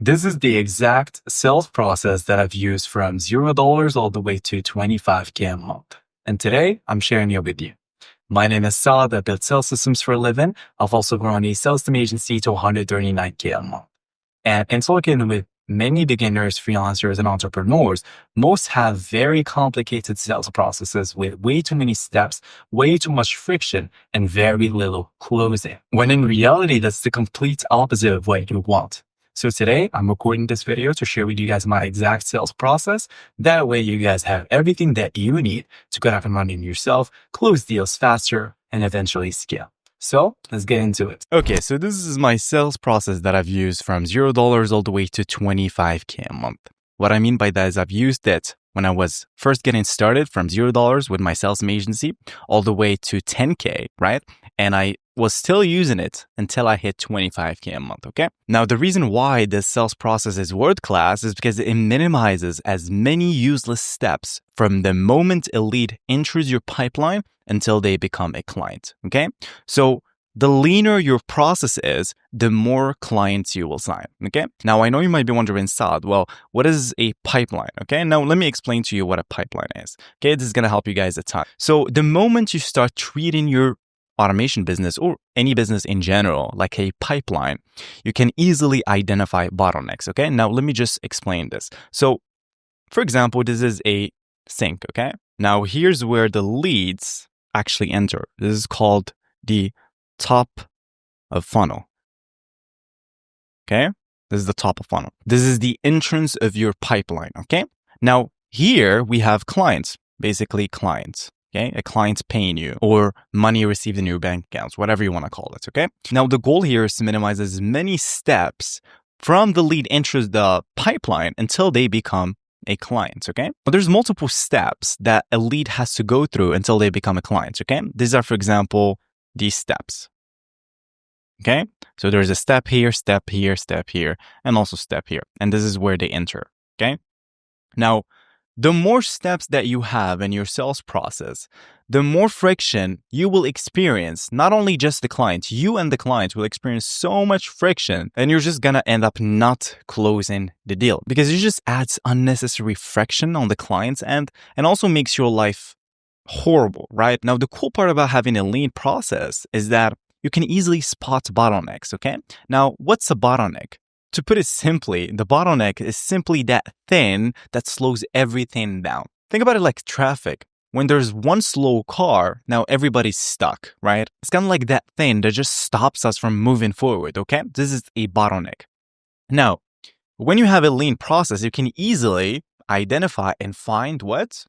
This is the exact sales process that I've used from $0 all the way to 25K a month. And today I'm sharing it with you. My name is Saad. I build sales systems for a living. I've also grown a sales team agency to 139K a month. And in talking with many beginners, freelancers, and entrepreneurs, most have very complicated sales processes with way too many steps, way too much friction, and very little closing. When in reality, that's the complete opposite of what you want. So today, I'm recording this video to share with you guys my exact sales process. That way, you guys have everything that you need to get up and running yourself, close deals faster, and eventually scale. So let's get into it. Okay, so this is my sales process that I've used from $0 all the way to 25K a month. What I mean by that is I've used it when I was first getting started from $0 with my sales agency all the way to 10K, right? And I was still using it until I hit 25K a month, okay? Now, the reason why this sales process is world-class is because it minimizes as many useless steps from the moment a lead enters your pipeline until they become a client, okay? So the leaner your process is, the more clients you will sign, okay? Now, I know you might be wondering, Saad, well, what is a pipeline, okay? Now, let me explain to you what a pipeline is, okay? This is gonna help you guys a ton. So the moment you start treating your automation business or any business in general like a pipeline, you can easily identify bottlenecks, okay? Now, let me just explain this. So, for example, this is a sink, okay? Now, here's where the leads actually enter. This is called the top of funnel, okay? This is the top of funnel. This is the entrance of your pipeline, okay? Now, here we have clients, basically clients. Okay, a client's paying you or money received in your bank accounts, whatever you want to call it, okay? Now, the goal here is to minimize as many steps from the lead enters the pipeline until they become a client, okay? But there's multiple steps that a lead has to go through until they become a client, okay? These are, for example, these steps, okay? So there's a step here, and also step here. And this is where they enter, okay? Now, the more steps that you have in your sales process, the more friction you will experience. Not only just the clients, you and the clients will experience so much friction, and you're just gonna end up not closing the deal because it just adds unnecessary friction on the client's end and also makes your life horrible, right? Now, the cool part about having a lean process is that you can easily spot bottlenecks, okay? Now, what's a bottleneck? To put it simply, the bottleneck is simply that thing that slows everything down. Think about it like traffic. When there's one slow car, now everybody's stuck, right? It's kind of like that thing that just stops us from moving forward, okay? This is a bottleneck. Now, when you have a lean process, you can easily identify and find what?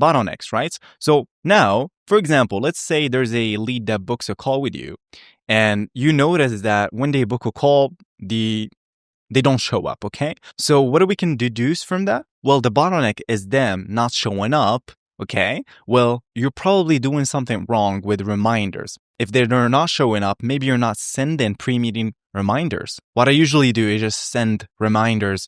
Bottlenecks, right? So now, for example, let's say there's a lead that books a call with you, and you notice that when they book a call, they don't show up, okay? So what do we can deduce from that? Well, the bottleneck is them not showing up, okay? Well, you're probably doing something wrong with reminders. If they're not showing up, maybe you're not sending pre-meeting reminders. What I usually do is just send reminders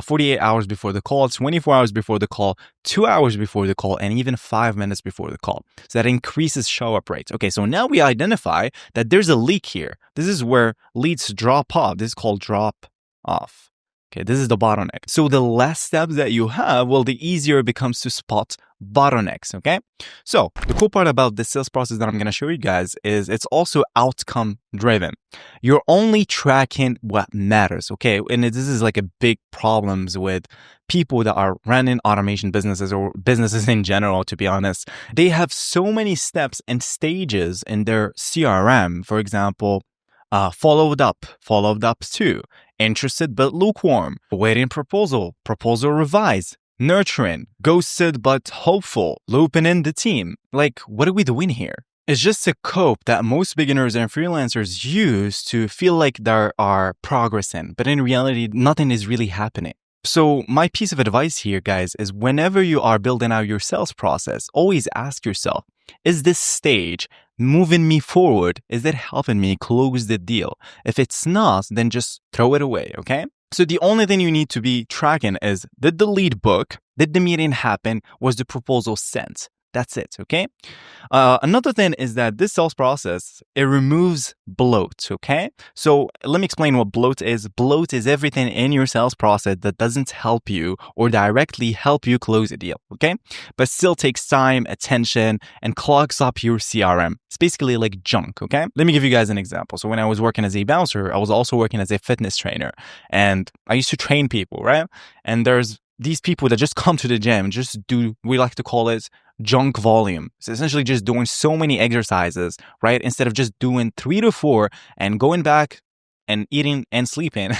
48 hours before the call, 24 hours before the call, 2 hours before the call, and even 5 minutes before the call. So that increases show-up rates. Okay, so now we identify that there's a leak here. This is where leads drop off. This is called drop off. Okay, this is the bottleneck. So the less steps that you have, well, the easier it becomes to spot bottlenecks, okay? So the cool part about this sales process that I'm going to show you guys is it's also outcome driven. You're only tracking what matters, okay? And this is like a big problems with people that are running automation businesses or businesses in general, to be honest. They have so many steps and stages in their CRM. For example, followed up to, interested but lukewarm, waiting proposal revise, nurturing, ghosted but hopeful, looping in the team. Like, what are we doing here? It's just a cope that most beginners and freelancers use to feel like they are progressing, but in reality, nothing is really happening. So my piece of advice here, guys, is whenever you are building out your sales process, always ask yourself, is this stage moving me forward? Is it helping me close the deal? If it's not, then just throw it away, okay? So the only thing you need to be tracking is, did the lead book? Did the meeting happen? Was the proposal sent? That's it, okay? Another thing is that this sales process, it removes bloat, okay? So let me explain what bloat is. Bloat is everything in your sales process that doesn't help you or directly help you close a deal, okay? But still takes time, attention, and clogs up your CRM. It's basically like junk, okay? Let me give you guys an example. So when I was working as a bouncer, I was also working as a fitness trainer, and I used to train people, right? And there's these people that just come to the gym, just do, we like to call it junk volume. So essentially just doing so many exercises, right? Instead of just doing 3 to 4 and going back and eating and sleeping.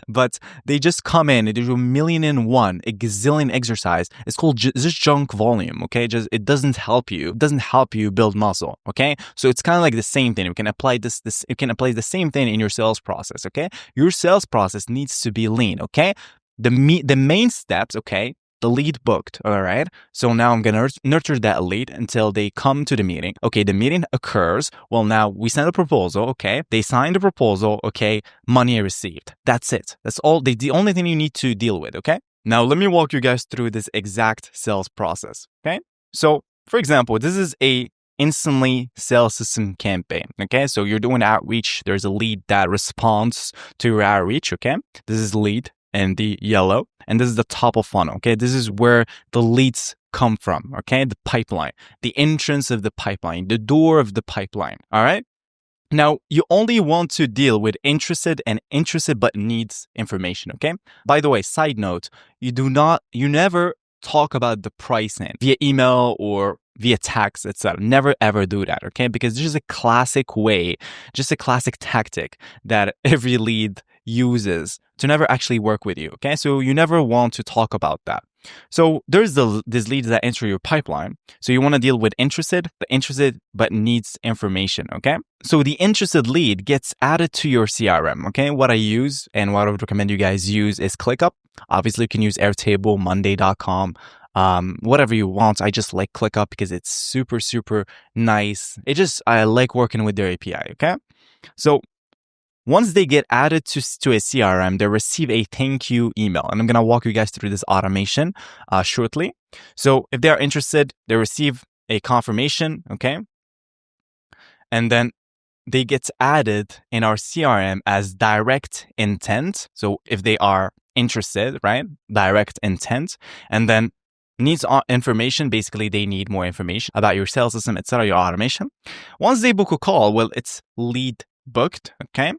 But they just come in, they do 1,000,001, a gazillion exercise. It's called just junk volume, okay? Just, it doesn't help you. It doesn't help you build muscle, okay? So it's kind of like the same thing. You can apply you can apply the same thing in your sales process, okay? Your sales process needs to be lean, okay? The main steps, okay? The lead booked, all right? So now I'm going to nurture that lead until they come to the meeting. Okay, the meeting occurs. Well, now we send a proposal, okay? They sign the proposal, okay? Money received. That's it. That's all. The only thing you need to deal with, okay? Now, let me walk you guys through this exact sales process, okay? So, for example, this is a instantly sales system campaign, okay? So you're doing outreach. There's a lead that responds to your outreach, okay? This is lead in the yellow, and this is the top of funnel, okay? This is where the leads come from, okay? The pipeline, the entrance of the pipeline, the door of the pipeline, all right? Now, you only want to deal with interested but needs information, okay? By the way, side note, you never talk about the pricing via email or via text, etc. Never ever do that, okay? Because this is a classic way, just a classic tactic that every lead uses to never actually work with you, okay? So you never want to talk about that. So there's these leads that enter your pipeline. So you want to deal with interested but needs information, okay? So the interested lead gets added to your CRM, okay? What I use and what I would recommend you guys use is ClickUp. Obviously, you can use Airtable, Monday.com, whatever you want. I just like ClickUp because it's super, super nice. I like working with their API, okay? So once they get added to a CRM, they receive a thank you email. And I'm going to walk you guys through this automation shortly. So if they are interested, they receive a confirmation, okay? And then they get added in our CRM as direct intent. So if they are interested, right? Direct intent. And then needs information. Basically, they need more information about your sales system, etc., your automation. Once they book a call, well, it's lead booked, okay?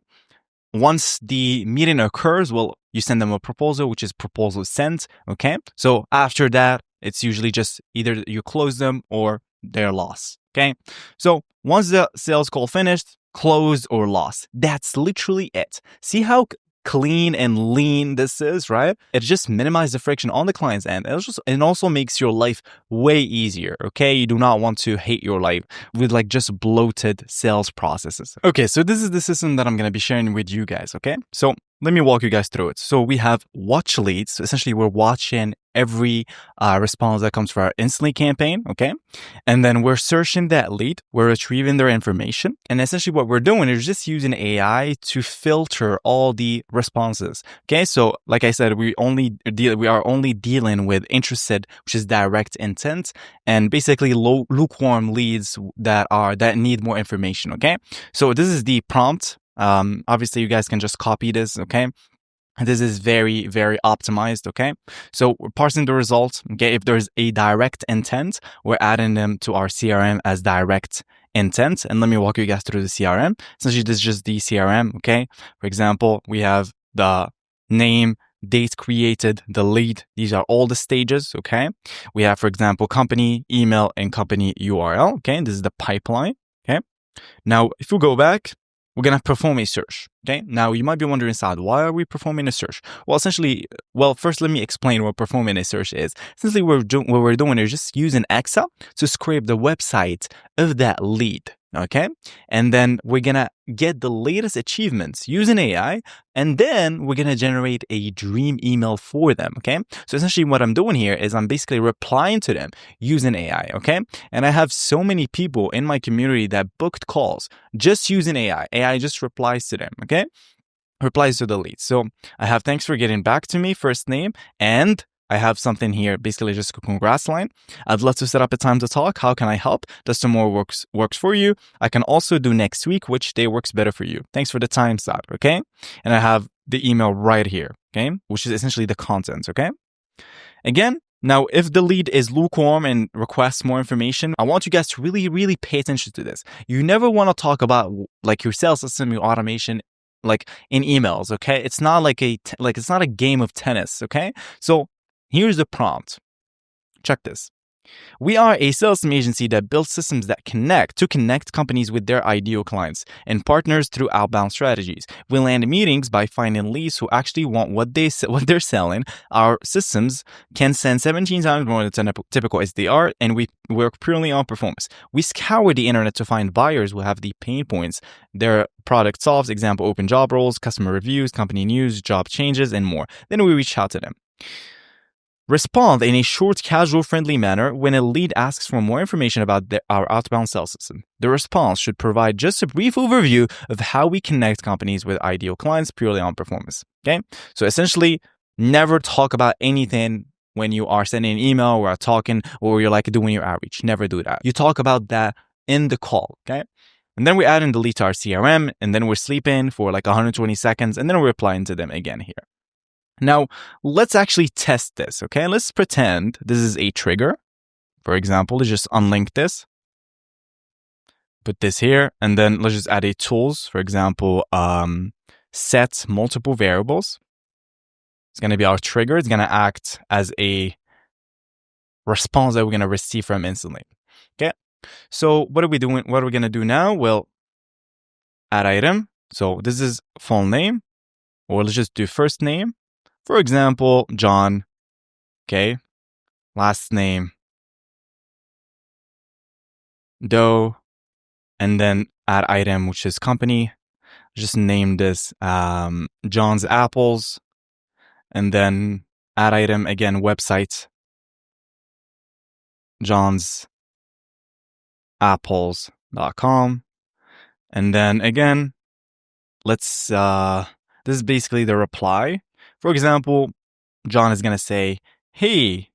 Once the meeting occurs, well, you send them a proposal, which is proposal sent, okay? So after that, it's usually just either you close them or they're lost, okay? So once the sales call finished, closed or lost. That's literally it. See how clean and lean this is, right? It just minimizes the friction on the client's end. It also makes your life way easier, okay? You do not want to hate your life with like just bloated sales processes. Okay, so this is the system that I'm going to be sharing with you guys, okay? So let me walk you guys through it. So we have watch leads. So essentially, we're watching every response that comes for our instantly campaign, okay? And then we're searching that lead. We're retrieving their information. And essentially what we're doing is just using AI to filter all the responses, okay? So like I said, we are only dealing with interested, which is direct intent, and basically lukewarm leads that need more information, okay? So this is the prompt. Obviously you guys can just copy this, okay? This is very, very optimized, okay? So we're parsing the results, okay? If there's a direct intent, we're adding them to our CRM as direct intent. And let me walk you guys through the CRM. Essentially, this is just the CRM, okay? For example, we have the name, date created, the lead. These are all the stages, okay? We have, for example, company, email, and company URL, okay? This is the pipeline, okay? Now, if we go back, we're going to perform a search, okay? Now, you might be wondering, Saad, why are we performing a search? Well, first, let me explain what performing a search is. Essentially, what we're doing is just using Excel to scrape the website of that lead, okay? And then we're going to get the latest achievements using AI, and then we're going to generate a dream email for them, okay? So essentially what I'm doing here is I'm basically replying to them using AI, okay? And I have so many people in my community that booked calls just using AI. AI just replies to them, okay? Replies to the lead. So I have, thanks for getting back to me, first name, and I have something here, basically just a congrats line. I'd love to set up a time to talk. How can I help? Does tomorrow works for you? I can also do next week. Which day works better for you? Thanks for the time slot, okay? And I have the email right here, okay? Which is essentially the content, okay? Again, now if the lead is lukewarm and requests more information, I want you guys to really, really pay attention to this. You never want to talk about like your sales system, your automation, like in emails, okay? It's not like it's not a game of tennis, okay? So here's the prompt. Check this. We are a sales agency that builds systems that connect companies with their ideal clients and partners through outbound strategies. We land meetings by finding leads who actually want what they're selling. Our systems can send 17 times more than typical SDR, and we work purely on performance. We scour the internet to find buyers who have the pain points their product solves, example, open job roles, customer reviews, company news, job changes, and more. Then we reach out to them. Respond in a short, casual, friendly manner when a lead asks for more information about our outbound sales system. The response should provide just a brief overview of how we connect companies with ideal clients purely on performance. Okay? So essentially, never talk about anything when you are sending an email or talking or you're like doing your outreach. Never do that. You talk about that in the call. Okay? And then we add in the lead to our CRM, and then we're sleeping for like 120 seconds, and then we're replying to them again here. Now, let's actually test this, okay? Let's pretend this is a trigger. For example, let's just unlink this. Put this here, and then let's just add a tools. For example, set multiple variables. It's going to be our trigger. It's going to act as a response that we're going to receive from instantly, okay? So what are we doing? What are we going to do now? Well, add item. So this is full name, or let's just do first name. For example, John, okay, last name, Doe, and then add item, which is company. Just name this John's Apples, and then add item, again, website, johnsapples.com. And then again, let's, this is basically the reply. For example, John is going to say, hey,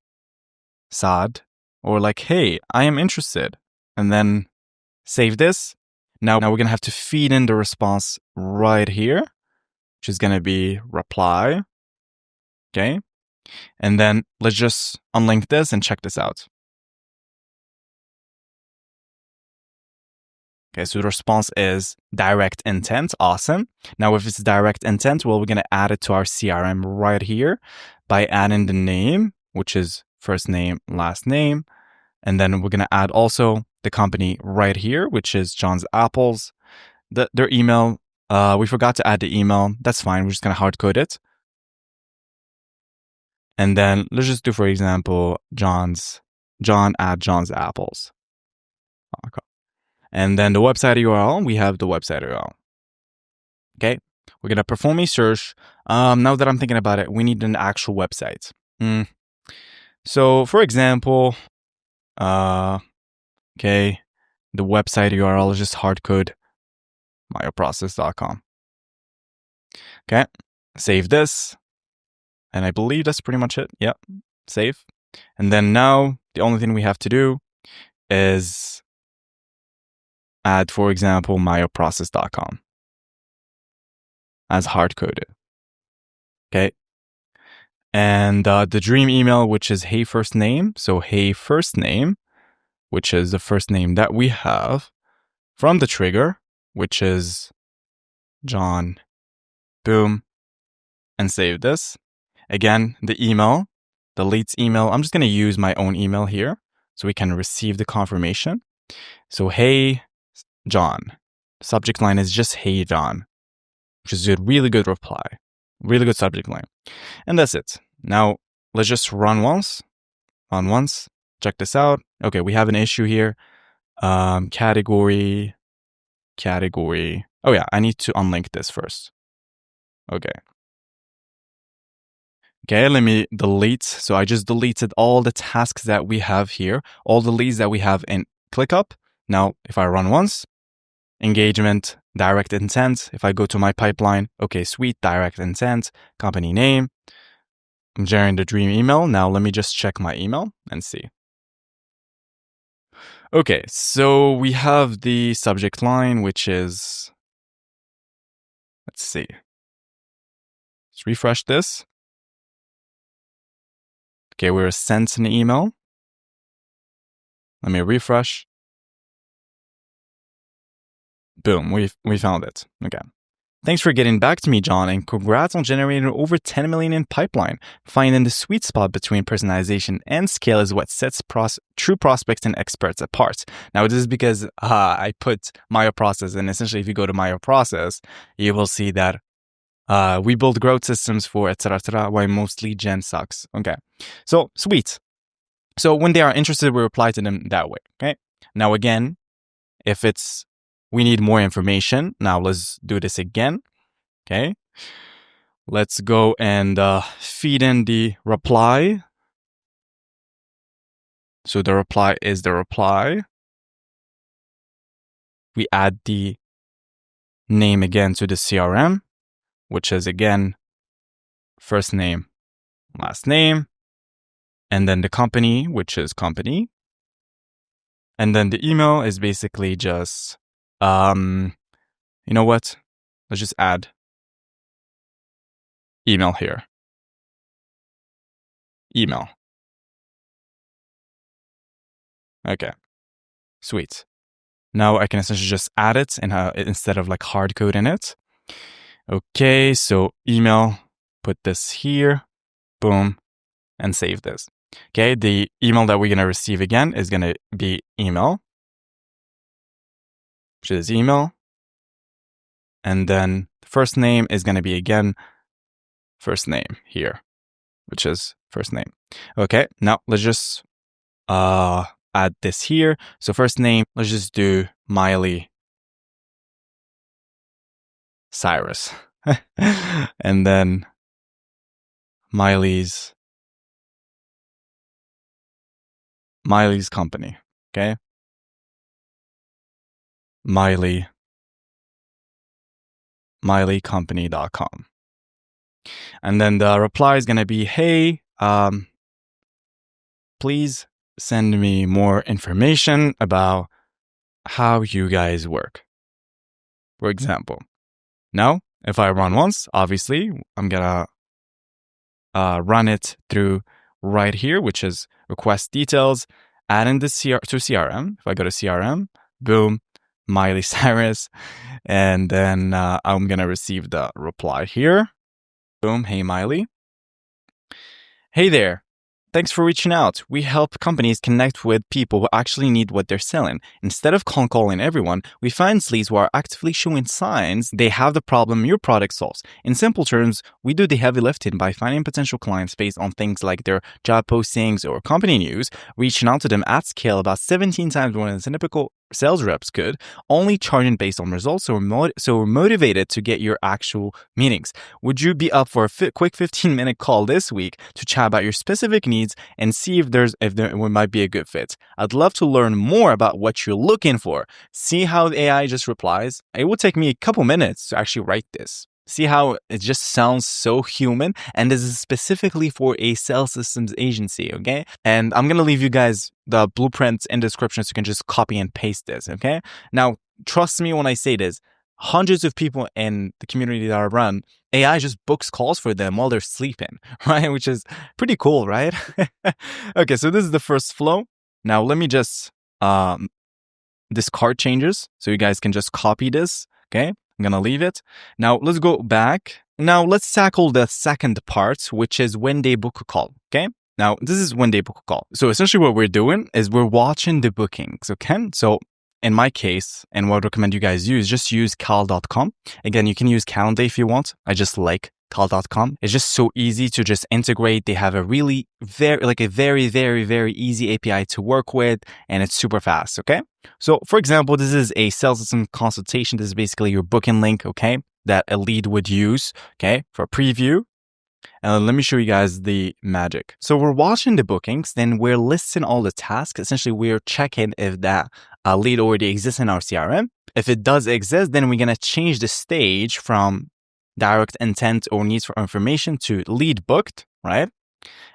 Saad, or like, hey, I am interested. And then save this. Now we're going to have to feed in the response right here, which is going to be reply. Okay. And then let's just unlink this and check this out. Okay, so the response is direct intent. Awesome. Now, if it's direct intent, well, we're going to add it to our CRM right here by adding the name, which is first name, last name. And then we're going to add also the company right here, which is John's Apples. Their email, we forgot to add the email. That's fine. We're just going to hard code it. And then let's just do, for example, John at John's Apples. Okay. And then the website URL, we have the website URL. Okay, we're going to perform a search. Now that I'm thinking about it, we need an actual website. So for example, okay, the website URL is just hardcode myoprocess.com. Okay, save this. And I believe that's pretty much it. Yep, save. And then now the only thing we have to do is add, for example, myoprocess.com as hard-coded. Okay. And the dream email, which is hey first name. So hey first name, which is the first name that we have from the trigger, which is John. Boom. And save this. Again, the email, the lead's email. I'm just going to use my own email here so we can receive the confirmation. So hey, John. Subject line is just hey John, which is a really good reply, really good subject line. And that's it. Now let's just run once. Check this out. Okay, we have an issue here. Category. Oh yeah, I need to unlink this first. Okay, let me delete. So I just deleted all the tasks that we have here, all the leads that we have in ClickUp. Now, if I run once, engagement, direct intent. If I go to my pipeline, okay, sweet, direct intent, company name, I'm generating the dream email. Now let me just check my email and see. Okay, so we have the subject line, which is, let's see. Let's refresh this. Okay, we're sent an email. Let me refresh. Boom, we found it. Okay. Thanks for getting back to me, John, and congrats on generating over 10 million in pipeline. Finding the sweet spot between personalization and scale is what sets true prospects and experts apart. Now, this is because I put Myo Process, and essentially if you go to Myo Process, you will see that we build growth systems for etc. Why most lead gen sucks. Okay, so sweet. So when they are interested, we reply to them that way. Okay. Now again, if it's we need more information. Now let's do this again. Okay. Let's go and feed in the reply. So the reply is the reply. We add the name again to the CRM, which is again first name, last name, and then the company, which is company. And then the email is basically just, you know what? Let's just add email here. Email. Okay. Sweet. Now I can essentially just add it and instead of like hard code in it. Okay, so email, put this here, boom, and save this. Okay, the email that we're going to receive again is going to be email, which is email. And then first name is going to be again, first name here, which is first name. Okay, now let's just add this here. So first name, let's just do Miley Cyrus. And then Miley's company. Okay. mileycompany.com. And then the reply is going to be, hey, please send me more information about how you guys work. For example, now if I run once, obviously I'm going to run it through right here, which is request details, add in the to CRM. If I go to CRM, boom, Miley Cyrus. And then I'm going to receive the reply here. Boom, hey Miley. Hey there. Thanks for reaching out. We help companies connect with people who actually need what they're selling. Instead of cold calling everyone, we find leads who are actively showing signs they have the problem your product solves. In simple terms, we do the heavy lifting by finding potential clients based on things like their job postings or company news, reaching out to them at scale about 17 times more than typical sales reps could, only charging based on results, so we're motivated to get your actual meetings. Would you be up for a quick 15-minute call this week to chat about your specific needs and see if there might be a good fit? I'd love to learn more about what you're looking for. See how the AI just replies? It will take me a couple minutes to actually write this. See how it just sounds so human, and this is specifically for a sales systems agency, okay? And I'm gonna leave you guys the blueprints in the description so you can just copy and paste this, okay? Now, trust me when I say this, hundreds of people in the community that I run, AI just books calls for them while they're sleeping, right? Which is pretty cool, right? Okay, so this is the first flow. Now, let me just discard changes so you guys can just copy this, okay? I'm gonna leave it. Now let's go back. Now let's tackle the second part, which is when they book a call, okay? Now this is when they book a call. So essentially what we're doing is we're watching the bookings, okay? So in my case, and what I recommend you guys use, just use cal.com. Again, you can use Calendar if you want. I just like cal.com. It's just so easy to just integrate. They have a very, very easy API to work with, and it's super fast, okay? So for example, this is a sales system consultation. This is basically your booking link, okay, that a lead would use, okay, for a preview. And let me show you guys the magic. So we're watching the bookings, then we're listing all the tasks. Essentially, we're checking if that lead already exists in our CRM. If it does exist, then we're going to change the stage from direct intent or needs for information to lead booked, right?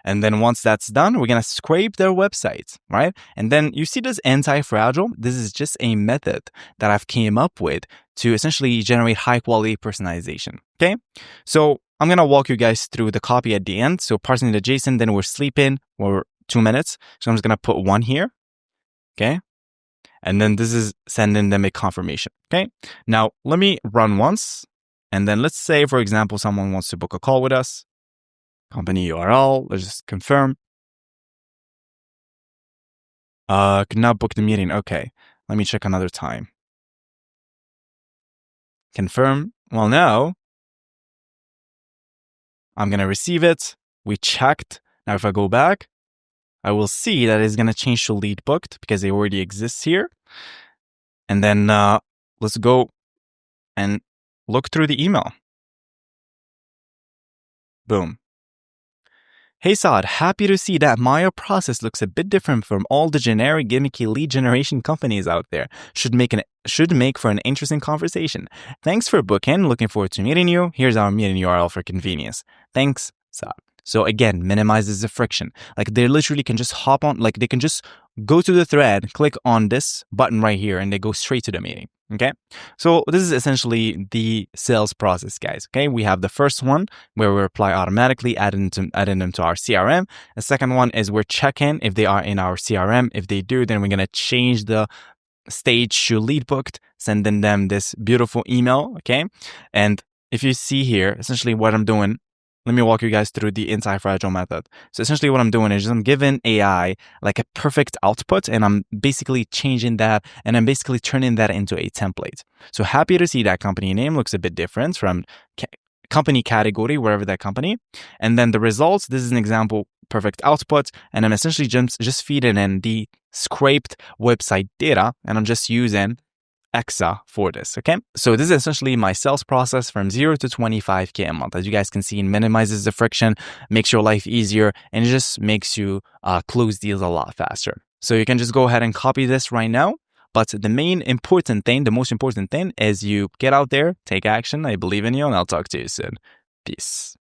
And then once that's done, we're going to scrape their website, right? And then you see this anti-fragile. This is just a method that I've came up with to essentially generate high quality personalization. Okay. So I'm going to walk you guys through the copy at the end. So parsing the JSON, then we're sleeping for 2 minutes. So I'm just going to put 1 here. Okay. And then this is sending them a confirmation. Okay. Now let me run once. And then let's say, for example, someone wants to book a call with us. Company URL. Let's just confirm. Could not book the meeting. Okay. Let me check another time. Confirm. Well, now I'm going to receive it. We checked. Now, if I go back, I will see that it's going to change to lead booked because it already exists here. And then let's go and look through the email. Boom. Hey Saad, happy to see that my process looks a bit different from all the generic gimmicky lead generation companies out there. Should make for an interesting conversation. Thanks for booking. Looking forward to meeting you. Here's our meeting URL for convenience. Thanks, Saad. So again, minimizes the friction. Like they literally can just hop on, like they can just go to the thread, click on this button right here, and they go straight to the meeting. Okay. So this is essentially the sales process, guys. Okay. We have the first one where we reply automatically, adding them to our CRM. The second one is we're checking if they are in our CRM. If they do, then we're going to change the stage to lead booked, sending them this beautiful email. Okay. And if you see here, essentially what I'm doing, let me walk you guys through the anti-fragile method. So essentially what I'm doing is I'm giving AI like a perfect output and I'm basically changing that and I'm basically turning that into a template. So happy to see that company name looks a bit different from company category, wherever that company. And then the results, this is an example, perfect output. And I'm essentially just feeding in the scraped website data and I'm just using EXA for this, okay? So this is essentially my sales process from 0 to 25K a month. As you guys can see, it minimizes the friction, makes your life easier, and it just makes you close deals a lot faster. So you can just go ahead and copy this right now. But the most important thing is you get out there, take action. I believe in you, and I'll talk to you soon. Peace.